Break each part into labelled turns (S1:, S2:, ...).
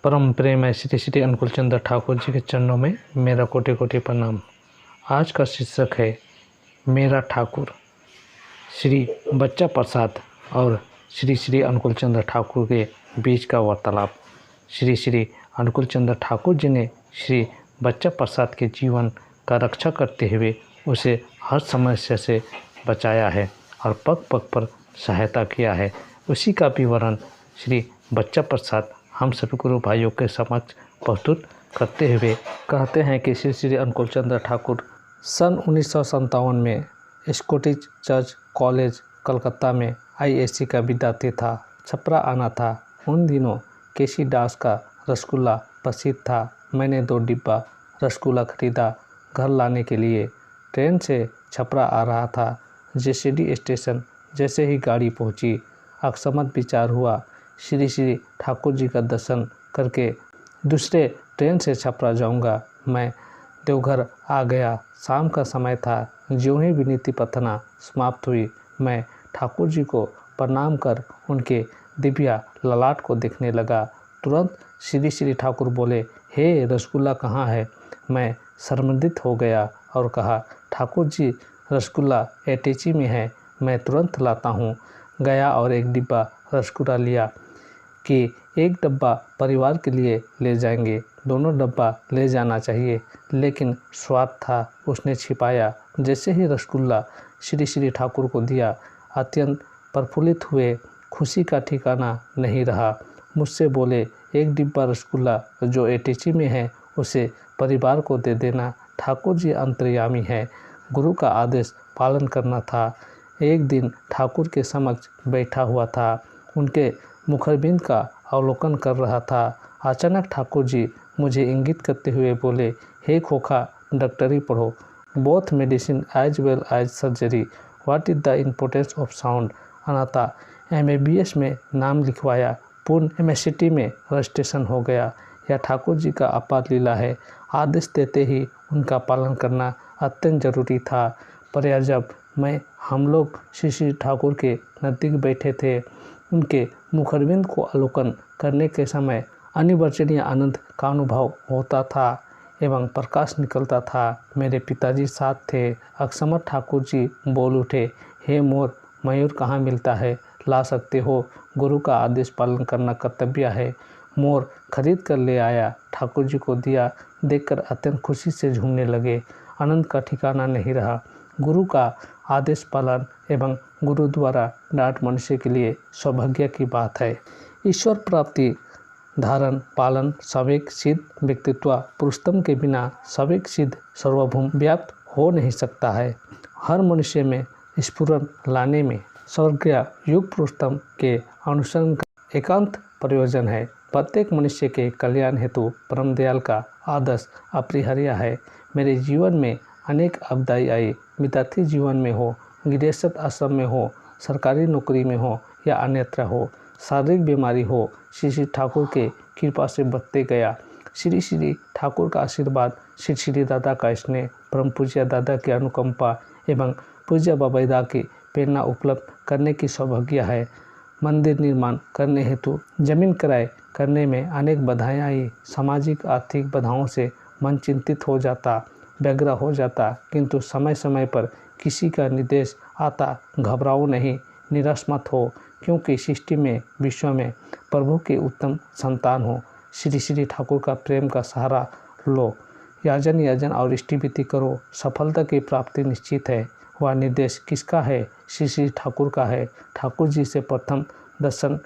S1: परम प्रेम श्री श्री अनुकूल चंद्र ठाकुर जी के चरणों में मेरा कोटि कोटि प्रणाम। आज का शीर्षक है मेरा ठाकुर। श्री बच्चा प्रसाद और श्री श्री अनुकूल चंद्र ठाकुर के बीच का वार्तालाप। श्री श्री अनुकूल चंद्र ठाकुर जी ने श्री बच्चा प्रसाद के जीवन का रक्षा करते हुए उसे हर समस्या से बचाया है और पग पग पर सहायता किया है। उसी का विवरण श्री बच्चा प्रसाद हम सभी गुरु भाइयों के समक्ष प्रस्तुत करते हुए कहते हैं कि श्री श्री अनुकूल चंद्र ठाकुर सन 1957 में स्कॉटिश चर्च कॉलेज कलकत्ता में ISC का विद्यार्थी था। छपरा आना था। उन दिनों केसी दास का रसगुल्ला प्रसिद्ध था। मैंने 2 डिब्बा रसगुल्ला खरीदा घर लाने के लिए। ट्रेन से छपरा आ रहा था। JCD स्टेशन जैसे ही गाड़ी पहुंची, अकस्मात विचार हुआ श्री श्री ठाकुर जी का दर्शन करके दूसरे ट्रेन से छपरा जाऊंगा। मैं देवघर आ गया। शाम का समय था। ज्यों ही विनती प्रार्थना समाप्त हुई, मैं ठाकुर जी को प्रणाम कर उनके दिव्या ललाट को देखने लगा। तुरंत श्री श्री ठाकुर बोले, हे रसगुल्ला कहाँ है? मैं शर्मिंदित हो गया और कहा, ठाकुर जी रसगुल्ला अटैची में है, मैं तुरंत लाता हूँ। गया और 1 डिब्बा रसगुल्ला लिया कि 1 डब्बा परिवार के लिए ले जाएंगे। दोनों डब्बा ले जाना चाहिए, लेकिन स्वाद था उसने छिपाया। जैसे ही रसगुल्ला श्री श्री ठाकुर को दिया, अत्यंत प्रफुल्लित हुए। खुशी का ठिकाना नहीं रहा। मुझसे बोले, 1 डिब्बा रसगुल्ला जो अटैची में है उसे परिवार को दे देना। ठाकुर जी अंतर्यामी है, गुरु का आदेश पालन करना था। एक दिन ठाकुर के समक्ष बैठा हुआ था, उनके मुखरबिंद का अवलोकन कर रहा था। अचानक ठाकुर जी मुझे इंगित करते हुए बोले, हे खोखा, डॉक्टरी पढ़ो, both medicine as well as surgery, what is the importance of sound. अनाथा MABS में नाम लिखवाया। पूर्ण MSc में रजिस्ट्रेशन हो गया। यह ठाकुर जी का अपार लीला है। आदेश देते ही उनका पालन करना अत्यंत जरूरी था। पर जब हम लोग श्री श्री ठाकुर के नज़दीक बैठे थे, उनके मुखरबिंद को अवलोकन करने के समय अनिवर्चनीय आनंद का अनुभव होता था एवं प्रकाश निकलता था। मेरे पिताजी साथ थे। अकस्मात ठाकुर जी बोल उठे, हे मोर, मयूर कहाँ मिलता है? ला सकते हो, गुरु का आदेश पालन करना कर्तव्य है। मोर खरीद कर ले आया। ठाकुर जी को दिया। देखकर अत्यंत खुशी से झूमने लगे। आनंद का ठिकाना नहीं रहा। गुरु का आदेश पालन एवं गुरु द्वारा डांट मनुष्य के लिए सौभाग्य की बात है। ईश्वर प्राप्ति, धारण, पालन, सवेक सिद्ध व्यक्तित्व पुरुषोत्तम के बिना सवेक सिद्ध सार्वभौम व्याप्त हो नहीं सकता है। हर मनुष्य में स्फुरन लाने में स्वर्गीय युग पुरुषोत्तम के अनुसरण का एकांत प्रयोजन है। प्रत्येक मनुष्य के कल्याण हेतु परम दयाल का आदर्श अपरिहार्य है। मेरे जीवन में अनेक आपदाएं आई। विद्यार्थी जीवन में हो, गृहस्थ आश्रम में हो, सरकारी नौकरी में हो या अन्यत्र हो, शारीरिक बीमारी हो, श्री श्री ठाकुर के कृपा से बचते गया। श्री श्री ठाकुर का आशीर्वाद, श्री श्री दादा का स्नेह, परम पूज्य दादा की अनुकंपा एवं पूज्य बाबैदा की प्रेरणा उपलब्ध करने की सौभाग्य है। मंदिर निर्माण करने हेतु जमीन क्रय करने में अनेक बाधाएं आई। सामाजिक आर्थिक बाधाओं से मन चिंतित हो जाता, व्यग्र हो जाता, किंतु समय समय पर किसी का निर्देश आता, घबराओ नहीं, निराश मत हो, क्योंकि सृष्टि में, विश्व में प्रभु के उत्तम संतान हो। श्री श्री ठाकुर का प्रेम का सहारा लो, याजन और इष्टिविधि करो, सफलता की प्राप्ति निश्चित है। वह निर्देश किसका है? श्री श्री ठाकुर का है। ठाकुर जी से प्रथम दर्शन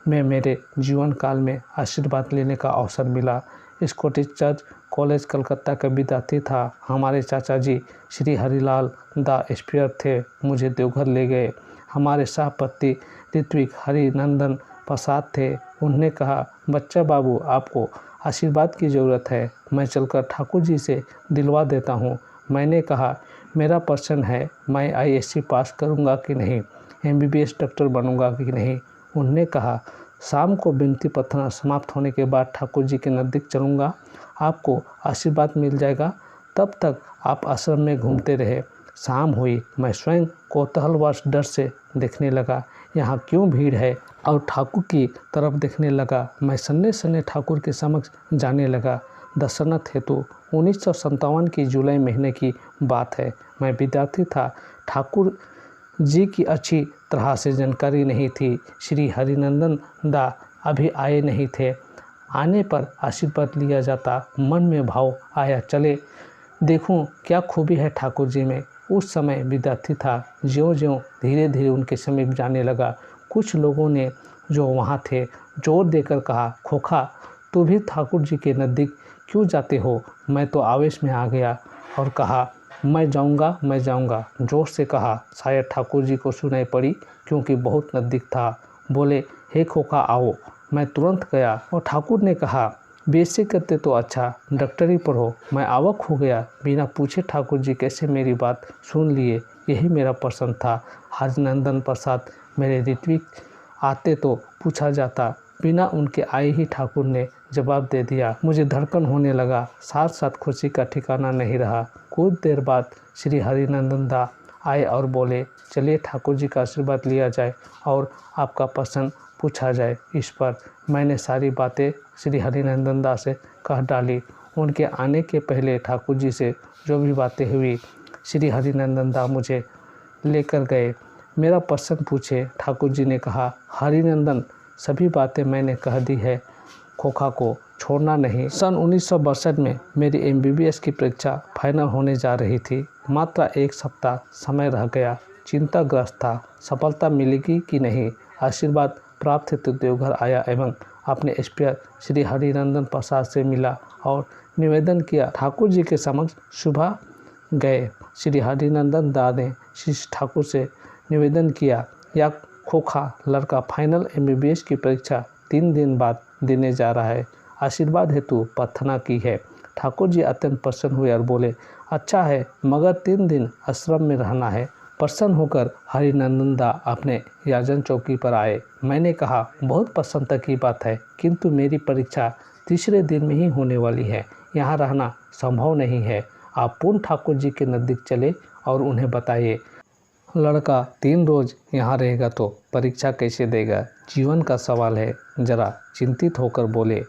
S1: में मेरे जीवन काल में आशीर्वाद लेने का अवसर मिला। स्कॉटिश चर्च कॉलेज कलकत्ता का विद्यार्थी था। हमारे चाचा जी श्री हरिलाल द स्पीयर थे। मुझे देवघर ले गए। हमारे सहपति ऋत्विक हरिनंदन प्रसाद थे। उन्होंने कहा, बच्चा बाबू, आपको आशीर्वाद की ज़रूरत है, मैं चलकर ठाकुर जी से दिलवा देता हूँ। मैंने कहा, मेरा प्रश्न है, मैं ISC पास करूँगा कि नहीं, MBBS डॉक्टर बनूँगा कि नहीं। उन्होंने कहा, शाम को विनती प्रार्थना समाप्त होने के बाद ठाकुर जी के नज़दीक चलूँगा, आपको आशीर्वाद मिल जाएगा। तब तक आप आश्रम में घूमते रहे। शाम हुई। मैं स्वयं कौतूहलवश डर से देखने लगा। यहाँ क्यों भीड़ है, और ठाकुर की तरफ देखने लगा। मैं सन्ने सन्ने ठाकुर के समक्ष जाने लगा। दर्शनार्थ हेतु 1957 की जुलाई महीने की बात है। मैं विद्यार्थी था। ठाकुर जी की अच्छी तरह से जानकारी नहीं थी। श्री हरिनंदन दा अभी आए नहीं थे। आने पर आशीर्वाद लिया जाता। मन में भाव आया, चले देखूं क्या खूबी है ठाकुर जी में। उस समय विद्यार्थी था। ज्यों-ज्यों धीरे धीरे उनके समीप जाने लगा, कुछ लोगों ने जो वहाँ थे जोर देकर कहा, खोखा तू भी ठाकुर जी के नज़दीक क्यों जाते हो। मैं तो आवेश में आ गया और कहा, मैं जाऊंगा। जोर से कहा, शायद ठाकुर जी को सुनाई पड़ी क्योंकि बहुत नज़दीक था। बोले, हे खोखा आओ। मैं तुरंत गया और ठाकुर ने कहा, बीएससी करते तो अच्छा, डॉक्टरी पढ़ो। मैं अवाक हो गया। बिना पूछे ठाकुर जी कैसे मेरी बात सुन लिए, यही मेरा प्रश्न था। हरिनंदन प्रसाद मेरे ऋत्विक आते तो पूछा जाता, बिना उनके आए ही ठाकुर ने जवाब दे दिया। मुझे धड़कन होने लगा, साथ साथ खुशी का ठिकाना नहीं रहा। कुछ देर बाद श्री हरिनंदन दा आए और बोले, चलिए ठाकुर जी का आशीर्वाद लिया जाए और आपका प्रश्न पूछा जाए। इस पर मैंने सारी बातें श्री हरिनंदन दा से कह डाली। उनके आने के पहले ठाकुर जी से जो भी बातें हुई, श्री हरिनंदन दा मुझे लेकर गए। मेरा प्रश्न पूछे। ठाकुर जी ने कहा, हरिनंदन सभी बातें मैंने कह दी है, खोखा को छोड़ना नहीं। सन 1962 में मेरी MBBS की परीक्षा फाइनल होने जा रही थी। मात्र 1 सप्ताह समय रह गया। चिंताग्रस्त था, सफलता मिलेगी कि नहीं। आशीर्वाद प्राप्त हेतु देवघर आया एवं अपने एस्पियर श्री हरिनंदन प्रसाद से मिला और निवेदन किया। ठाकुर जी के समक्ष सुबह गए। श्री हरिनंदन दा ने श्री ठाकुर से निवेदन किया, यह खोखा लड़का फाइनल MBBS की परीक्षा 3 दिन बाद देने जा रहा है। आशीर्वाद हेतु प्रार्थना की है। ठाकुर जी अत्यंत प्रसन्न हुए और बोले, अच्छा है, मगर 3 दिन आश्रम में रहना है। प्रसन्न होकर हरिनंदन दा अपने याजन चौकी पर आए। मैंने कहा, बहुत प्रसन्नता की बात है, किंतु मेरी परीक्षा तीसरे दिन में ही होने वाली है। यहाँ रहना संभव नहीं है। आप पूर्ण ठाकुर जी के नज़दीक चले और उन्हें बताइए। लड़का 3 रोज यहाँ रहेगा तो परीक्षा कैसे देगा, जीवन का सवाल है। जरा चिंतित होकर बोले।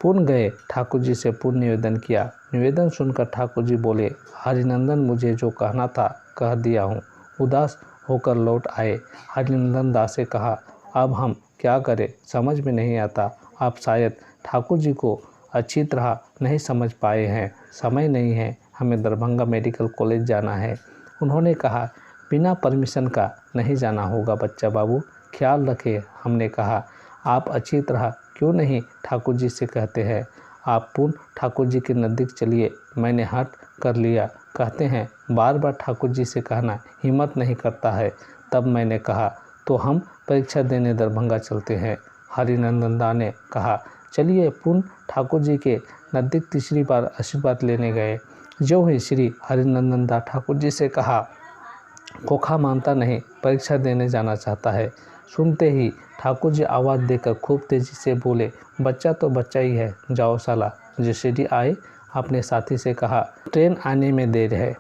S1: पूर्ण गए, ठाकुर जी से पूर्ण निवेदन किया। निवेदन सुनकर ठाकुर जी बोले, हरिनंदन मुझे जो कहना था कह दिया हूँ। उदास होकर लौट आए। हरिनंदन दास से कहा, अब हम क्या करें समझ में नहीं आता। आप शायद ठाकुर जी को अच्छी तरह नहीं समझ पाए हैं। समय नहीं है, हमें दरभंगा मेडिकल कॉलेज जाना है। उन्होंने कहा, बिना परमिशन का नहीं जाना होगा बच्चा बाबू, ख्याल रखें। हमने कहा, आप अच्छी तरह क्यों नहीं ठाकुर जी से कहते हैं। आप पूर्ण ठाकुर जी के नज़दीक चलिए। मैंने हट कर लिया। कहते हैं बार बार ठाकुर जी से कहना हिम्मत नहीं करता है। तब मैंने कहा, तो हम परीक्षा देने दरभंगा चलते हैं। हरिनंदन दा ने कहा, चलिए। पूर्ण ठाकुर जी के नज़दीक तीसरी बार आशीर्वाद लेने गए। जो ही श्री हरिनंदन दा ठाकुर जी से कहा, खोखा मानता नहीं, परीक्षा देने जाना चाहता है। सुनते ही ठाकुर जी आवाज़ देकर खूब तेज़ी से बोले, बच्चा तो बच्चा ही है, जाओ साला। जेसीडी आए, अपने साथी से कहा, ट्रेन आने में देर है,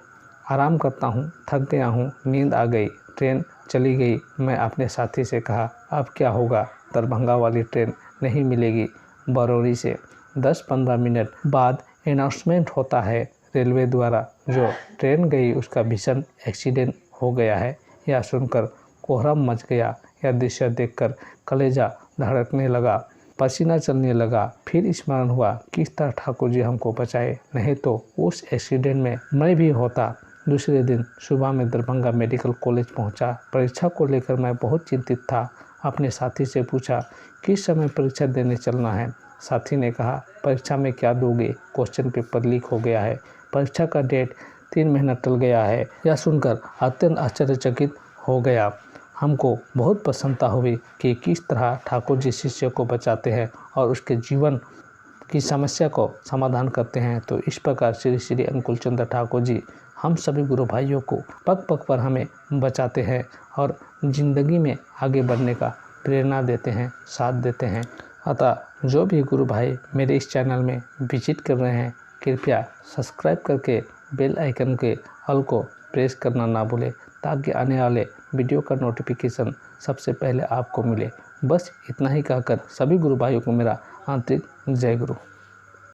S1: आराम करता हूँ, थक गया हूँ, नींद आ गई। ट्रेन चली गई। मैं अपने साथी से कहा, अब क्या होगा, दरभंगा वाली ट्रेन नहीं मिलेगी। बरौनी से 10-15 मिनट बाद अनाउंसमेंट होता है रेलवे द्वारा, जो ट्रेन गई उसका भीषण एक्सीडेंट हो गया है। यह सुनकर कोहराम मच गया। यह दृश्य देखकर कलेजा धड़कने लगा, पसीना चलने लगा। फिर स्मरण हुआ, किस तरह ठाकुर जी हमको बचाए, नहीं तो उस एक्सीडेंट में मैं भी होता। दूसरे दिन सुबह में दरभंगा मेडिकल कॉलेज पहुंचा। परीक्षा को लेकर मैं बहुत चिंतित था। अपने साथी से पूछा, किस समय परीक्षा देने चलना है। साथी ने कहा, परीक्षा में क्या दोगे, क्वेश्चन पेपर लीक हो गया है, परीक्षा का डेट 3 महीना टल गया है। यह सुनकर अत्यंत आश्चर्यचकित हो गया। हमको बहुत प्रसन्नता हुई कि किस तरह ठाकुर जी शिष्य को बचाते हैं और उसके जीवन की समस्या को समाधान करते हैं। तो इस प्रकार श्री श्री अंकुल चंद्र ठाकुर जी हम सभी गुरु भाइयों को पग पग पर हमें बचाते हैं और ज़िंदगी में आगे बढ़ने का प्रेरणा देते हैं, साथ देते हैं। अतः जो भी गुरु भाई मेरे इस चैनल में विजिट कर रहे हैं, कृपया सब्सक्राइब करके बेल आइकन के ऑल को प्रेस करना ना भूलें, ताकि आने वाले वीडियो का नोटिफिकेशन सबसे पहले आपको मिले। बस इतना ही कहकर सभी गुरु भाइयों को मेरा आंतरिक जय गुरु।